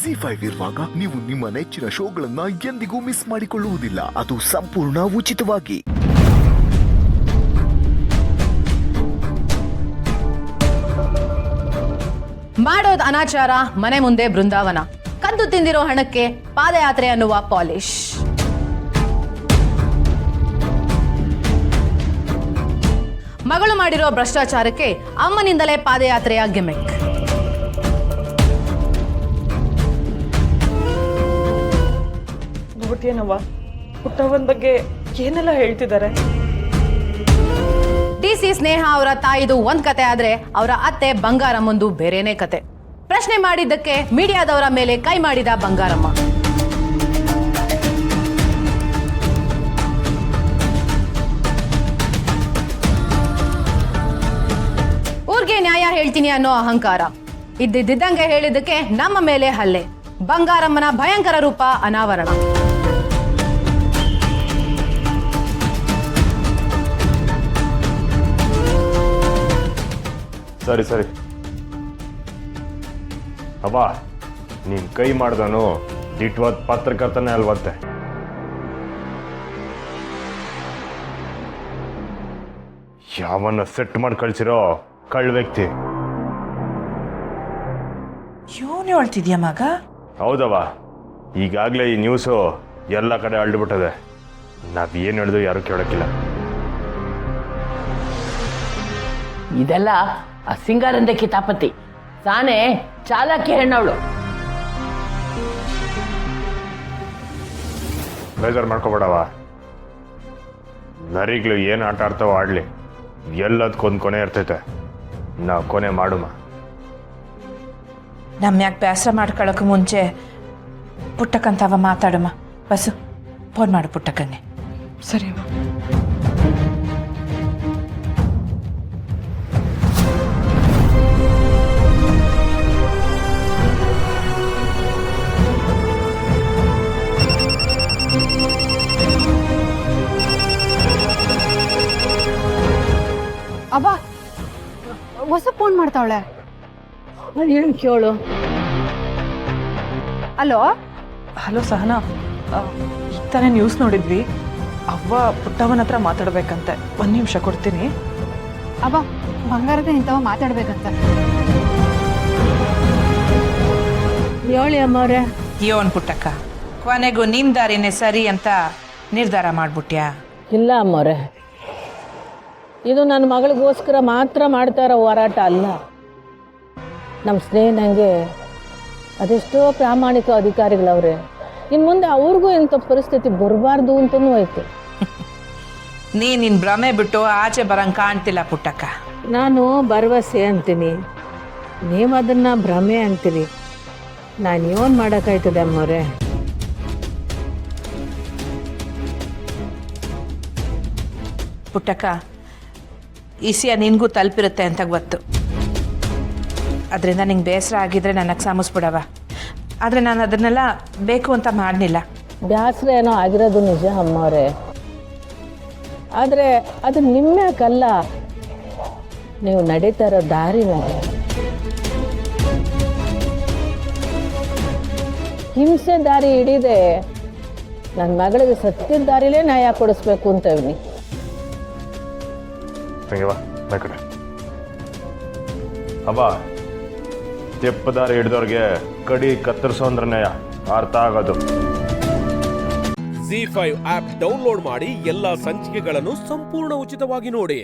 ಜಿ5 ಇರುವಾಗ ನೀವು ನಿಮ್ಮ ನೆಚ್ಚಿನ ಶೋಗಳನ್ನ ಎಂದಿಗೂ ಮಿಸ್ ಮಾಡಿಕೊಳ್ಳುವುದಿಲ್ಲ. ಅದು ಸಂಪೂರ್ಣ ಉಚಿತವಾಗಿ. ಮಾಡೋದ್ ಅನಾಚಾರ, ಮನೆ ಮುಂದೆ ಬೃಂದಾವನ, ಕದ್ದು ತಿಂದಿರೋ ಹಣಕ್ಕೆ ಪಾದಯಾತ್ರೆ ಅನ್ನುವ ಪಾಲಿಶ್. ಮಗಳು ಮಾಡಿರೋ ಭ್ರಷ್ಟಾಚಾರಕ್ಕೆ ಅಮ್ಮನಿಂದಲೇ ಪಾದಯಾತ್ರೆಯ ಗಿಮಿಕ್. ಏನವ್ವ, ಪುಟ್ಟವನ್ ಬಗ್ಗೆ ಏನೆಲ್ಲ ಹೇಳ್ತಿದ್ದಾರೆ? ಡಿಸಿ ಸ್ನೇಹ ಅವರ ತಾಯಿದು ಒಂದ್ ಕತೆ ಆದ್ರೆ ಅವರ ಅತ್ತೆ ಬಂಗಾರಮ್ಮಂದು ಬೇರೆನೇ ಕತೆ. ಪ್ರಶ್ನೆ ಮಾಡಿದ್ದಕ್ಕೆ ಮೀಡಿಯಾದವರ ಮೇಲೆ ಕೈ ಮಾಡಿದ ಬಂಗಾರಮ್ಮ. ಊರ್ಗೆ ನ್ಯಾಯ ಹೇಳ್ತೀನಿ ಅನ್ನೋ ಅಹಂಕಾರ, ಇದ್ದಿದ್ದಂಗೆ ಹೇಳಿದ್ದಕ್ಕೆ ನಮ್ಮ ಮೇಲೆ ಹಲ್ಲೆ. ಬಂಗಾರಮ್ಮನ ಭಯಂಕರ ರೂಪ ಅನಾವರಣ. ಸರಿ ಸರಿ ಅಬ್ಬಾ, ನೀನ್ ಕೈ ಮಾಡ್ದನು ದಿಟ್ವಾದ ಪತ್ರಕರ್ತನೇ ಅಲ್ವತ್ತೆ. ಯಾವನ್ನ ಸೆಟ್ ಮಾಡಿ ಕಳ್ಸಿರೋ ಕಳ್ಳ ವ್ಯಕ್ತಿ. ಇವನು ಹೇಳ್ತಿದ್ಯಾ ಮಗ? ಹೌದವ್ವ, ಈಗಾಗಲೇ ಈ ನ್ಯೂಸು ಎಲ್ಲ ಕಡೆ ಹರಡ್ಬಿಟ್ಟದೆ. ನಾವೇನು ಹೇಳಿದ್ರು ಯಾರು ಕೇಳೋಕ್ಕಿಲ್ಲ. ಇದೆಲ್ಲ ಆ ಸಿಂಗಾರಂದ ಕಿತಾಪತಿ. ತಾನೇ ಚಾಲಕಿ ಹೆಣ್ಣವಳು. ಬೇಜಾರು ಮಾಡ್ಕೋಬೇಡವ. ನರಿಗಳು ಏನು ಆಟ ಆಡ್ತಾವೋ ಆಡಲಿ, ಎಲ್ಲದಕ್ಕೊಂದು ಕೊನೆ ಇರ್ತೈತೆ. ನಾವು ಕೊನೆ ಮಾಡುಮ. ನಮ್ಮ ಯಾಕೆ ಬೇಸರ ಮಾಡ್ಕೊಳಕ್ಕೆ ಮುಂಚೆ ಪುಟ್ಟಕ್ಕಂತವ ಮಾತಾಡಮ್ಮ. ಬಸ್ಸು ಫೋನ್ ಮಾಡು ಪುಟ್ಟಕ್ಕಂಗೆ. ಸರಿ ಅಮ್ಮ. ಅಬ್ಬಾ, ಹೊಸ ಫೋನ್ ಮಾಡ್ತಾವಳೆ. ಏನು ಕೇಳು. ಅಲೋ, ಹಲೋ ಸಹನಾ, ಈಗ ತಾನೇ ನ್ಯೂಸ್ ನೋಡಿದ್ವಿ. ಅವ್ವ ಪುಟ್ಟವನ ಹತ್ರ ಮಾತಾಡ್ಬೇಕಂತೆ. 1 ನಿಮಿಷ ಕೊಡ್ತೀನಿ. ಅಬ್ಬಾ, ಬಂಗಾರದ ಇಂಥವ ಮಾತಾಡ್ಬೇಕಂತ. ಹೇಳಿ ಅಮ್ಮವ್ರೆ. ಯೋನ್ ಪುಟ್ಟಕ್ಕ, ಕೊನೆಗೂ ನಿಮ್ ದಾರಿನೇ ಸರಿ ಅಂತ ನಿರ್ಧಾರ ಮಾಡ್ಬಿಟ್ಯಾ? ಇಲ್ಲ ಅಮ್ಮವ್ರೆ, ಇದು ನನ್ನ ಮಗಳಿಗೋಸ್ಕರ ಮಾತ್ರ ಮಾಡ್ತಾ ಇರೋ ಹೋರಾಟ ಅಲ್ಲ. ನಮ್ಮ ಸ್ನೇಹಿತಂಗೆ ಅದೆಷ್ಟೋ ಪ್ರಾಮಾಣಿಕ ಅಧಿಕಾರಿಗಳವ್ರೆ. ಇನ್ನು ಮುಂದೆ ಅವ್ರಿಗೂ ಇಂಥ ಪರಿಸ್ಥಿತಿ ಬರಬಾರ್ದು ಅಂತನೂ ಆಯ್ತು. ನಿನ್ ಭ್ರಮೆ ಬಿಟ್ಟು ಆಚೆ ಬರಂಗ್ ಕಾಣ್ತಿಲ್ಲ ಪುಟ್ಟಕ್ಕ. ನಾನು ಭರವಸೆ ಅಂತೀನಿ, ನೀವು ಅದನ್ನು ಭ್ರಮೆ ಅಂತೀರಿ. ನಾನು ಏನು ಮಾಡೋಕ್ಕಾಯ್ತದೆ ಅಮ್ಮವ್ರೆ? ಪುಟ್ಟಕ್ಕ, ಈಸಿಯ ನಿನಗೂ ತಲುಪಿರುತ್ತೆ ಅಂತ ಗೊತ್ತು. ಅದರಿಂದ ನಿಂಗೆ ಬೇಸರ ಆಗಿದ್ರೆ ನನಗೆ ಸಮಸ್ಬಿಡವ. ಆದರೆ ನಾನು ಅದನ್ನೆಲ್ಲ ಬೇಕು ಅಂತ ಮಾಡಲಿಲ್ಲ. ಬೇಸರ ಏನೋ ಆಗಿರೋದು ನಿಜ ಅಮ್ಮವ್ರೆ, ಆದರೆ ಅದು ನಿಮ್ಮ್ಯಾಕಲ್ಲ, ನೀವು ನಡೀತಾ ಇರೋ ದಾರಿ ಮೇಲೆ. ಹಿಂಸೆ ದಾರಿ ಹಿಡಿದೆ ನನ್ನ ಮಗಳಿಗೆ ಸತ್ಯದ ದಾರಿಲೇ ನ್ಯಾಯ ಕೊಡಿಸ್ಬೇಕು ಅಂತವ್ನಿ. ಅಬ್ಬ, ತೆಪ್ಪದಾರಿ ಹಿಡಿದವ್ರಿಗೆ ಕಡಿ ಕತ್ತರಿಸೋ ಅಂದ್ರೆ ಅರ್ಥ ಆಗೋದು. ಜಿ5 ಆಪ್ ಡೌನ್ಲೋಡ್ ಮಾಡಿ ಎಲ್ಲಾ ಸಂಚಿಕೆಗಳನ್ನು ಸಂಪೂರ್ಣ ಉಚಿತವಾಗಿ ನೋಡಿ.